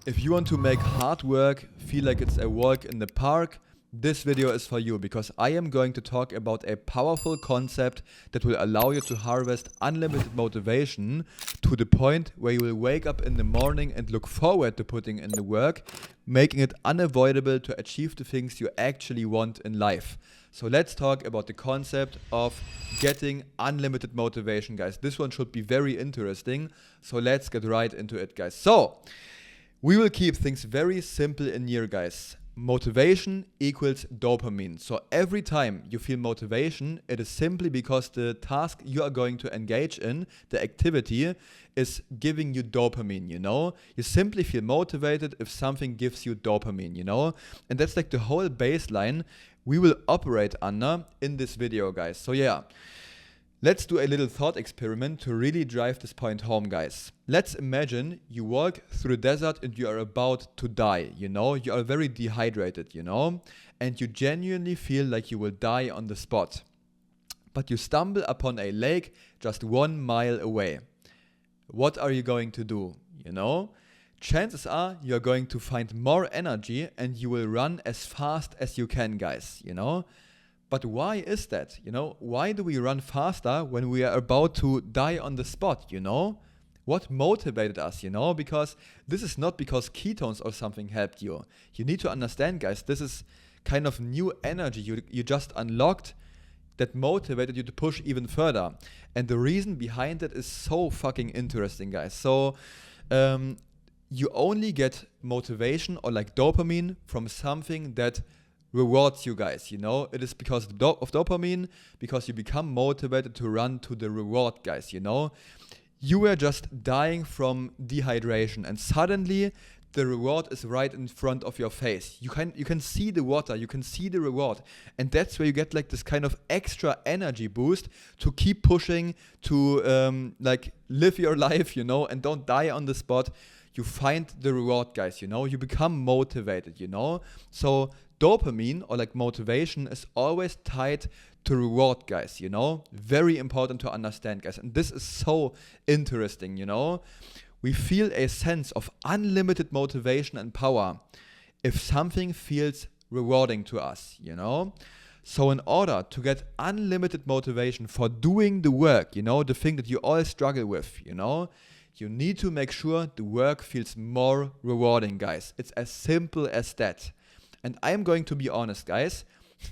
If you want to make hard work feel like it's a walk in the park, this video is for you because I am going to talk about a powerful concept that will allow you to harvest unlimited motivation to the point where you will wake up in the morning and look forward to putting in the work, making it unavoidable to achieve the things you actually want in life. So let's talk about the concept of getting unlimited motivation, guys. This one should be very interesting. So let's get right into it, guys. So we will keep things very simple in here, guys. Motivation equals dopamine. So every time you feel motivation, it is simply because the task you are going to engage in, the activity, is giving you dopamine, you know? You simply feel motivated if something gives you dopamine, you know? And that's like the whole baseline we will operate under in this video, guys. So yeah. Let's do a little thought experiment to really drive this point home, guys. Let's imagine you walk through the desert and you are about to die, you know? You are very dehydrated, you know? And you genuinely feel like you will die on the spot. But you stumble upon a lake just 1 mile away. What are you going to do, you know? Chances are you're going to find more energy and you will run as fast as you can, guys, you know? But why is that? You know, why do we run faster when we are about to die on the spot, you know? What motivated us, you know? Because this is not because ketones or something helped you. You need to understand, guys, this is kind of new energy you just unlocked that motivated you to push even further. And the reason behind it is so fucking interesting, guys. So, you only get motivation or like dopamine from something that rewards you, guys, you know? It is because of dopamine, because you become motivated to run to the reward, guys, you know? You were just dying from dehydration and suddenly the reward is right in front of your face. You can see the water, you can see the reward, and that's where you get like this kind of extra energy boost to keep pushing, to like live your life, you know, and don't die on the spot. You find the reward, guys, you know? You become motivated, you know? So dopamine or like motivation is always tied to reward, guys, you know? Very important to understand, guys. And this is so interesting, you know? We feel a sense of unlimited motivation and power if something feels rewarding to us, you know? So in order to get unlimited motivation for doing the work, you know, the thing that you all struggle with, you know, you need to make sure the work feels more rewarding, guys. It's as simple as that. And I am going to be honest, guys,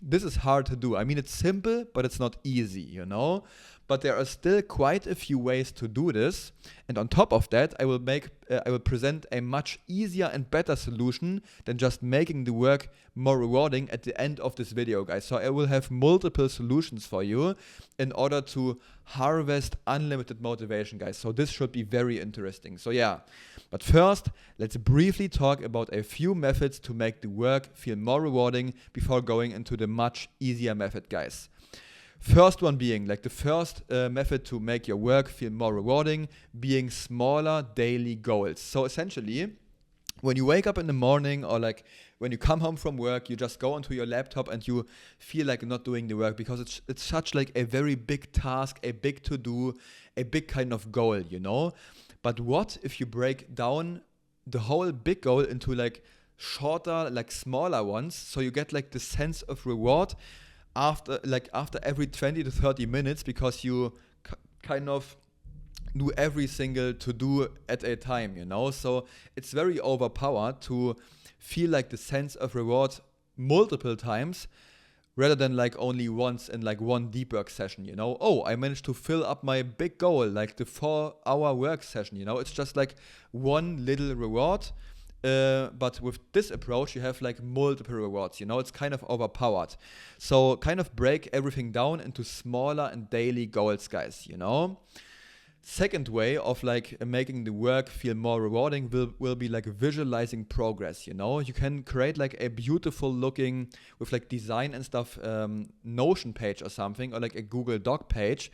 this is hard to do. I mean, it's simple, but it's not easy, you know? But there are still quite a few ways to do this. And on top of that, I will present a much easier and better solution than just making the work more rewarding at the end of this video, guys. So I will have multiple solutions for you in order to harvest unlimited motivation, guys. So this should be very interesting. So yeah, but first, let's briefly talk about a few methods to make the work feel more rewarding before going into the much easier method, guys. First one being, like the first method to make your work feel more rewarding, being smaller daily goals. So essentially, when you wake up in the morning or like when you come home from work, you just go onto your laptop and you feel like not doing the work because it's such like a very big task, a big to-do, a big kind of goal, you know? But what if you break down the whole big goal into like shorter, like smaller ones, so you get like the sense of reward after every 20 to 30 minutes because you kind of do every single to-do at a time, you know? So it's very overpowered to feel like the sense of reward multiple times rather than like only once in like one deep work session, you know? Oh, I managed to fill up my big goal, like the 4-hour work session, you know? It's just like one little reward. But with this approach, you have like multiple rewards, you know, it's kind of overpowered. So kind of break everything down into smaller and daily goals, guys, you know. Second way of like making the work feel more rewarding will be like visualizing progress, you know. You can create like a beautiful looking with like design and stuff, Notion page or something, or like a Google Doc page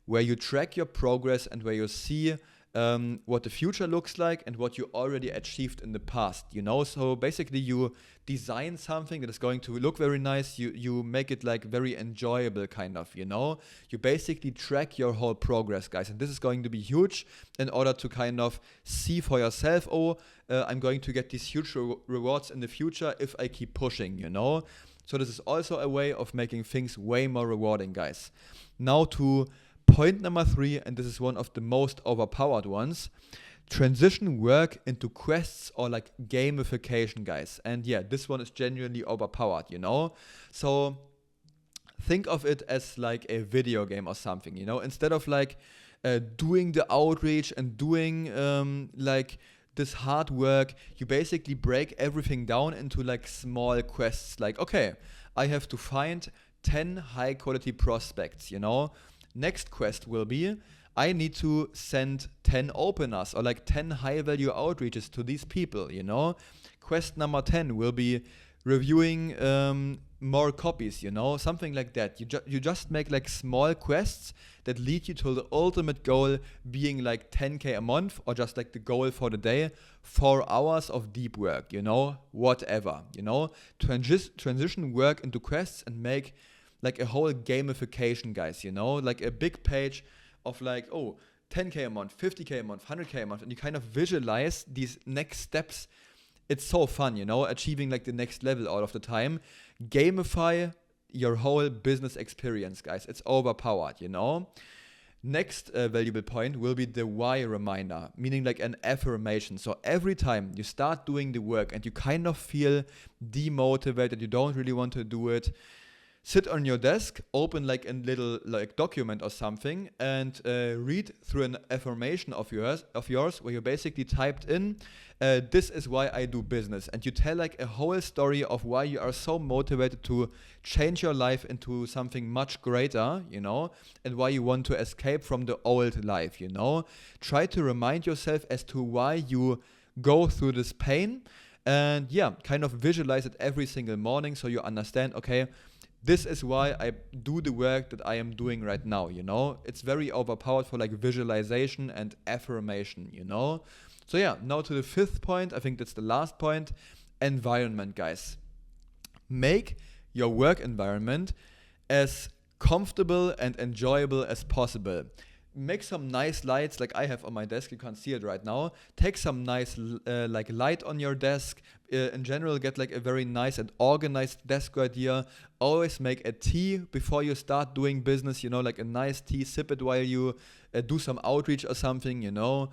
where you track your progress and where you see what the future looks like and what you already achieved in the past, you know? So basically you design something that is going to look very nice, you make it like very enjoyable kind of, you know? You basically track your whole progress, guys, and this is going to be huge in order to kind of see for yourself, I'm going to get these huge rewards in the future if I keep pushing, you know? So this is also a way of making things way more rewarding, guys. Now to point number 3, and this is one of the most overpowered ones. Transition work into quests or like gamification, guys. And yeah, this one is genuinely overpowered, you know? So think of it as like a video game or something, you know? Instead of like doing the outreach and doing like this hard work, you basically break everything down into like small quests. Like, okay, I have to find 10 high quality prospects, you know? Next quest will be, I need to send 10 openers or like 10 high value outreaches to these people, you know? Quest number 10 will be reviewing more copies, you know? Something like that. You just make like small quests that lead you to the ultimate goal being like 10K a month, or just like the goal for the day, 4 hours of deep work, you know? Whatever, you know? Transition work into quests and make like a whole gamification, guys, you know, like a big page of like, 10K a month, 50K a month, 100K a month, and you kind of visualize these next steps. It's so fun, you know, achieving like the next level all of the time. Gamify your whole business experience, guys. It's overpowered, you know. Next valuable point will be the why reminder, meaning like an affirmation. So every time you start doing the work and you kind of feel demotivated, you don't really want to do it, sit on your desk, open like a little like document or something, and read through an affirmation of yours where you basically typed in, this is why I do business. And you tell like a whole story of why you are so motivated to change your life into something much greater, you know, and why you want to escape from the old life, you know. Try to remind yourself as to why you go through this pain, and yeah, kind of visualize it every single morning so you understand, okay, this is why I do the work that I am doing right now, you know? It's very overpowered for like visualization and affirmation, you know? So yeah, now to the 5th point, I think that's the last point, environment, guys. Make your work environment as comfortable and enjoyable as possible. Make some nice lights like I have on my desk. You can't see it right now. Take some nice like light on your desk. In general, get like a very nice and organized desk idea. Always make a tea before you start doing business, you know, like a nice tea. Sip it while you do some outreach or something, you know.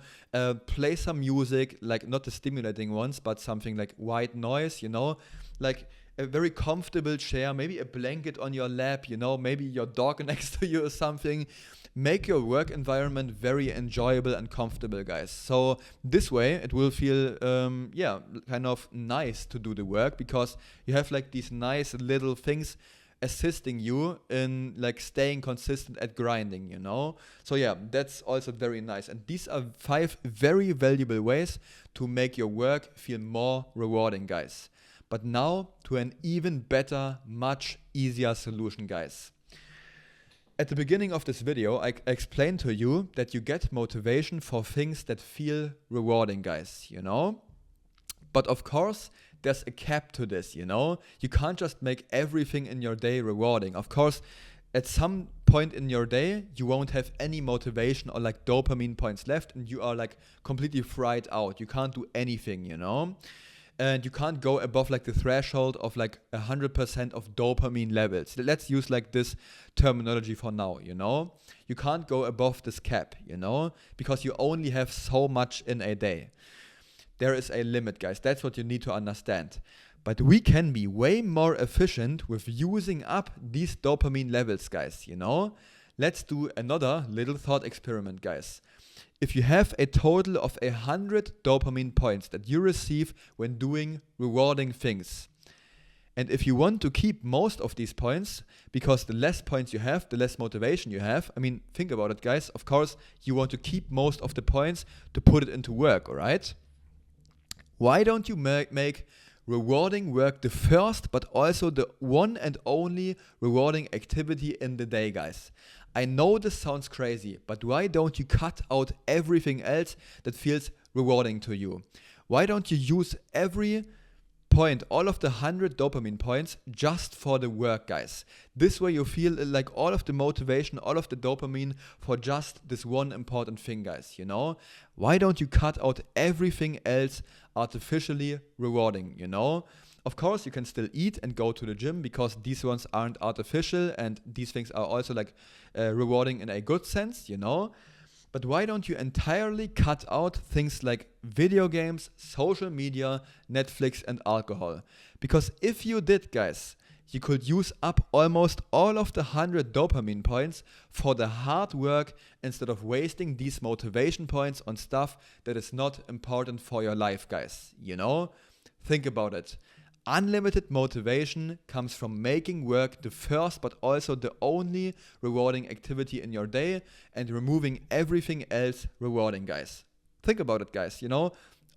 Play some music, like not the stimulating ones, but something like white noise, you know, like a very comfortable chair, maybe a blanket on your lap, you know, maybe your dog next to you or something. Make your work environment very enjoyable and comfortable, guys. So this way it will feel, kind of nice to do the work, because you have like these nice little things assisting you in like staying consistent at grinding, you know. So yeah, that's also very nice. And these are 5 very valuable ways to make your work feel more rewarding, guys. But now to an even better, much easier solution, guys. At the beginning of this video, I explained to you that you get motivation for things that feel rewarding, guys, you know? But of course, there's a cap to this, you know? You can't just make everything in your day rewarding. Of course, at some point in your day, you won't have any motivation or like dopamine points left, and you are like completely fried out. You can't do anything, you know? And you can't go above like the threshold of like 100% of dopamine levels. Let's use like this terminology for now, you know. You can't go above this cap, you know, because you only have so much in a day. There is a limit, guys. That's what you need to understand. But we can be way more efficient with using up these dopamine levels, guys, you know. Let's do another little thought experiment, guys. If you have a total of 100 dopamine points that you receive when doing rewarding things, and if you want to keep most of these points, because the less points you have, the less motivation you have, I mean, think about it, guys. Of course, you want to keep most of the points to put it into work, all right? Why don't you make rewarding work the first, but also the one and only rewarding activity in the day, guys. I know this sounds crazy, but why don't you cut out everything else that feels rewarding to you? Why don't you use every point, all of the 100 dopamine points, just for the work, guys? This way you feel like all of the motivation, all of the dopamine for just this one important thing, guys, you know? Why don't you cut out everything else artificially rewarding, you know? Of course, you can still eat and go to the gym because these ones aren't artificial and these things are also like rewarding in a good sense, you know? But why don't you entirely cut out things like video games, social media, Netflix, and alcohol? Because if you did, guys, you could use up almost all of the 100 dopamine points for the hard work instead of wasting these motivation points on stuff that is not important for your life, guys. You know? Think about it. Unlimited motivation comes from making work the first but also the only rewarding activity in your day and removing everything else rewarding, guys. Think about it, guys, you know?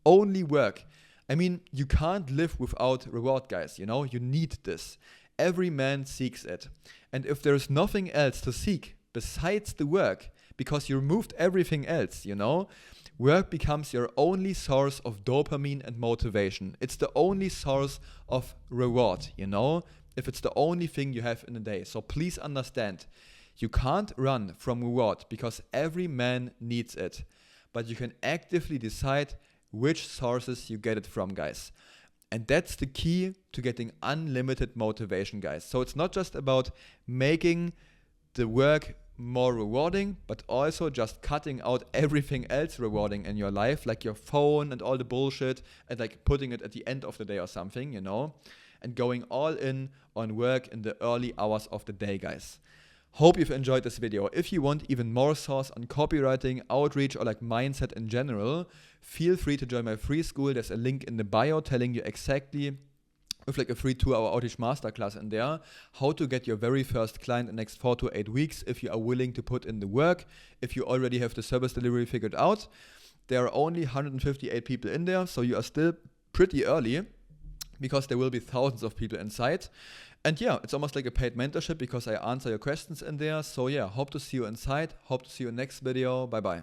Only work. I mean, you can't live without reward, guys, you know? You need this. Every man seeks it. And if there's nothing else to seek besides the work, because you removed everything else, you know, work becomes your only source of dopamine and motivation. It's the only source of reward, you know, if it's the only thing you have in a day. So please understand, you can't run from reward because every man needs it. But you can actively decide which sources you get it from, guys. And that's the key to getting unlimited motivation, guys. So it's not just about making the work more rewarding, but also just cutting out everything else rewarding in your life, like your phone and all the bullshit, and like putting it at the end of the day or something, you know, and going all in on work in the early hours of the day, guys. Hope you've enjoyed this video. If you want even more source on copywriting, outreach, or like mindset in general, feel free to join my free school. There's a link in the bio telling you exactly, with like a free 2-hour outreach masterclass in there, how to get your very first client in the next 4 to 8 weeks if you are willing to put in the work, if you already have the service delivery figured out. There are only 158 people in there, so you are still pretty early because there will be thousands of people inside. And yeah, it's almost like a paid mentorship because I answer your questions in there. So yeah, hope to see you inside. Hope to see you in the next video. Bye bye.